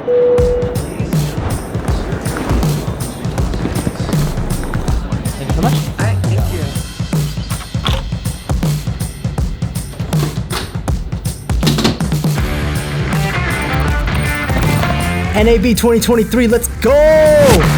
Thank you so much. All right, thank you. NAB 2023, let's go!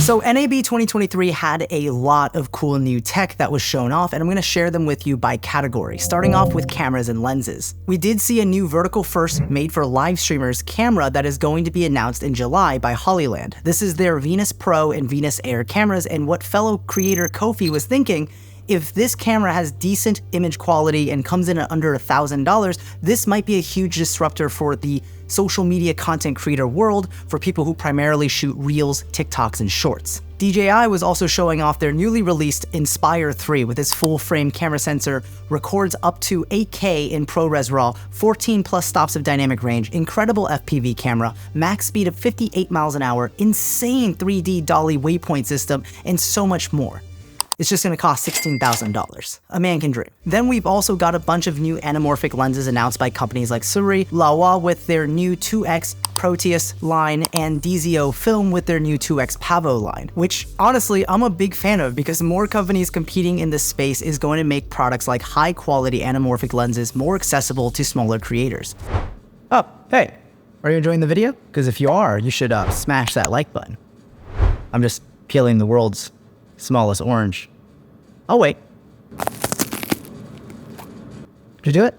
So NAB 2023 had a lot of cool new tech that was shown off, and I'm going to share them with you by category, starting off with cameras and lenses. We did see a new vertical first made for live streamers camera that is going to be announced in July by Hollyland. This is their Venus Pro and Venus Air cameras, and what fellow creator Kofi was thinking, if this camera has decent image quality and comes in at under $1,000, this might be a huge disruptor for the social media content creator world for people who primarily shoot Reels, TikToks, and Shorts. DJI was also showing off their newly released Inspire 3 with its full-frame camera sensor, records up to 8K in ProRes RAW, 14 plus stops of dynamic range, incredible FPV camera, max speed of 58 miles an hour, insane 3D dolly waypoint system, and so much more. It's just gonna cost $16,000. A man can dream. Then we've also got a bunch of new anamorphic lenses announced by companies like surreal, Laowa with their new 2X Proteus line, and DZO Film with their new 2X Pavo line, which honestly I'm a big fan of because more companies competing in this space is going to make products like high quality anamorphic lenses more accessible to smaller creators. Oh, hey, are you enjoying the video? Because if you are, you should smash that like button. I'm just peeling the world's smallest orange. Oh wait. Did you do it?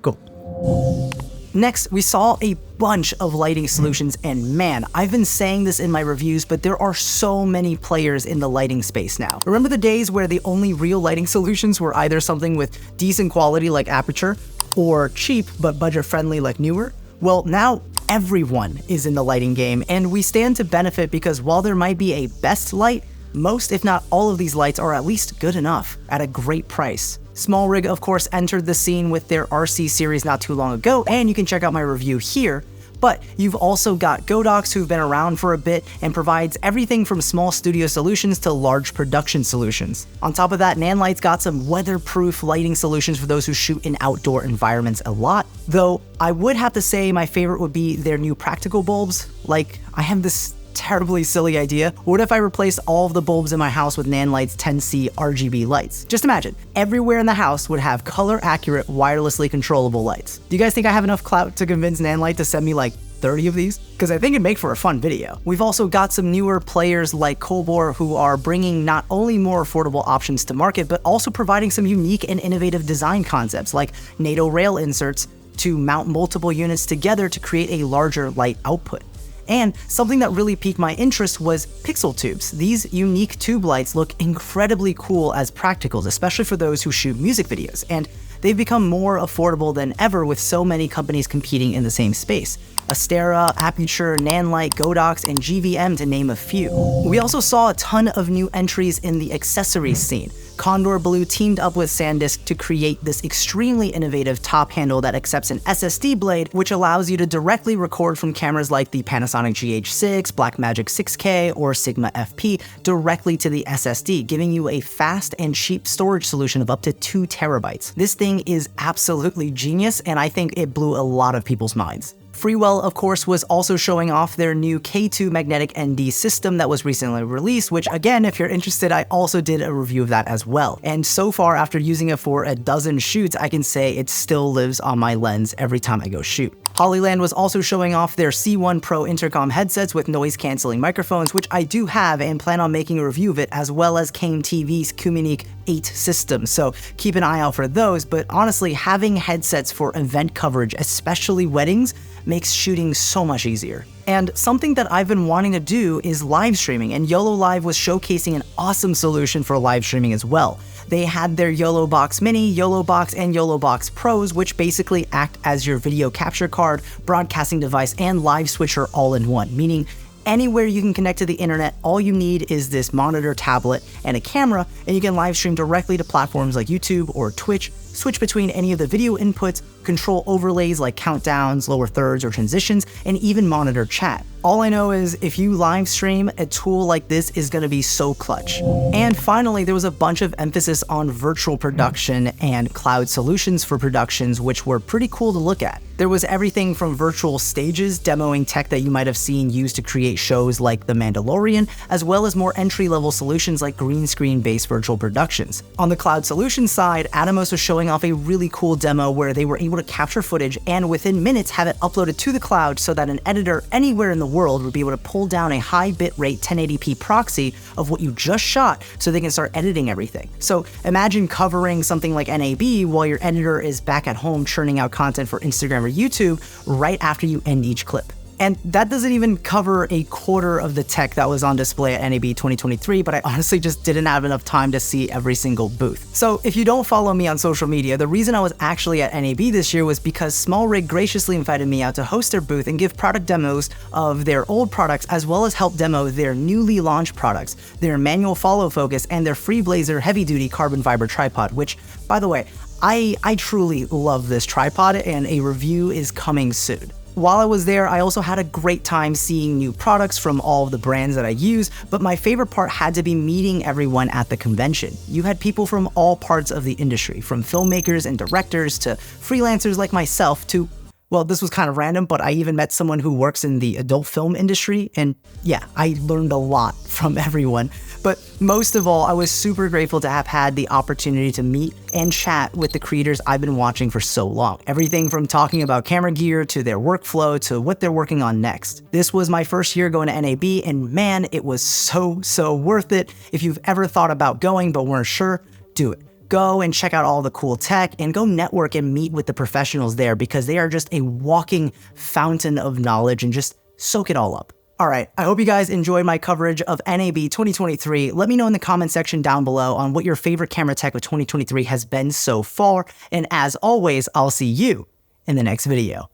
Cool. Next, we saw a bunch of lighting solutions, and man, I've been saying this in my reviews, but there are so many players in the lighting space now. Remember the days where the only real lighting solutions were either something with decent quality like Aperture, or cheap but budget-friendly like Newer? Well, now everyone is in the lighting game, and we stand to benefit because while there might be a best light, most, if not all of these lights are at least good enough at a great price. SmallRig, of course, entered the scene with their RC series not too long ago, and you can check out my review here. But you've also got Godox, who've been around for a bit and provides everything from small studio solutions to large production solutions. On top of that, Nanlight's got some weatherproof lighting solutions for those who shoot in outdoor environments a lot. Though I would have to say my favorite would be their new practical bulbs. Like, I have this terribly silly idea. What if I replaced all of the bulbs in my house with Nanlight's 10C RGB lights? Just imagine, everywhere in the house would have color accurate, wirelessly controllable lights. Do you guys think I have enough clout to convince Nanlight to send me like 30 of these? Because I think it'd make for a fun video. We've also got some newer players like Colbor who are bringing not only more affordable options to market, but also providing some unique and innovative design concepts like NATO rail inserts to mount multiple units together to create a larger light output. And something that really piqued my interest was pixel tubes. These unique tube lights look incredibly cool as practicals, especially for those who shoot music videos, and they've become more affordable than ever with so many companies competing in the same space. Astera, Aperture, Nanlight, Godox, and GVM to name a few. We also saw a ton of new entries in the accessories scene. Condor Blue teamed up with SanDisk to create this extremely innovative top handle that accepts an SSD blade, which allows you to directly record from cameras like the Panasonic GH6, Blackmagic 6K, or Sigma FP directly to the SSD, giving you a fast and cheap storage solution of up to 2 terabytes. This thing is absolutely genius, and I think it blew a lot of people's minds. Freewell, of course, was also showing off their new K2 magnetic ND system that was recently released, which again, if you're interested, I also did a review of that as well. And so far, after using it for a dozen shoots, I can say it still lives on my lens every time I go shoot. Hollyland was also showing off their C1 Pro intercom headsets with noise-canceling microphones, which I do have and plan on making a review of it, as well as Kame TV's Kumenique 8 system, so keep an eye out for those. But honestly, having headsets for event coverage, especially weddings, makes shooting so much easier. And something that I've been wanting to do is live streaming, and YOLO Live was showcasing an awesome solution for live streaming as well. They had their YOLO Box Mini, YOLO Box, and YOLO Box Pros, which basically act as your video capture card, broadcasting device, and live switcher all in one, meaning anywhere you can connect to the internet, all you need is this monitor, tablet, and a camera, and you can live stream directly to platforms like YouTube or Twitch, switch between any of the video inputs, control overlays like countdowns, lower thirds, or transitions, and even monitor chat. All I know is if you live stream, a tool like this is going to be so clutch. And finally, there was a bunch of emphasis on virtual production and cloud solutions for productions, which were pretty cool to look at. There was everything from virtual stages demoing tech that you might have seen used to create shows like The Mandalorian, as well as more entry-level solutions like green screen-based virtual productions. On the cloud solutions side, Atomos was showing off a really cool demo where they were able to capture footage and within minutes have it uploaded to the cloud so that an editor anywhere in the world would be able to pull down a high bitrate 1080p proxy of what you just shot so they can start editing everything. So imagine covering something like NAB while your editor is back at home churning out content for Instagram or YouTube right after you end each clip. And that doesn't even cover a quarter of the tech that was on display at NAB 2023, but I honestly just didn't have enough time to see every single booth. So if you don't follow me on social media, the reason I was actually at NAB this year was because SmallRig graciously invited me out to host their booth and give product demos of their old products, as well as help demo their newly launched products, their manual follow focus, and their Freeblazer heavy-duty carbon fiber tripod, which, by the way, I truly love this tripod, and a review is coming soon. While I was there, I also had a great time seeing new products from all of the brands that I use, but my favorite part had to be meeting everyone at the convention. You had people from all parts of the industry, from filmmakers and directors to freelancers like myself to, well, this was kind of random, but I even met someone who works in the adult film industry, and yeah, I learned a lot from everyone. But most of all, I was super grateful to have had the opportunity to meet and chat with the creators I've been watching for so long. Everything from talking about camera gear to their workflow to what they're working on next. This was my first year going to NAB, and man, it was so worth it. If you've ever thought about going but weren't sure, do it. Go and check out all the cool tech and go network and meet with the professionals there because they are just a walking fountain of knowledge, and just soak it all up. All right, I hope you guys enjoyed my coverage of NAB 2023. Let me know in the comment section down below on what your favorite camera tech of 2023 has been so far. And as always, I'll see you in the next video.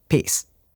Peace.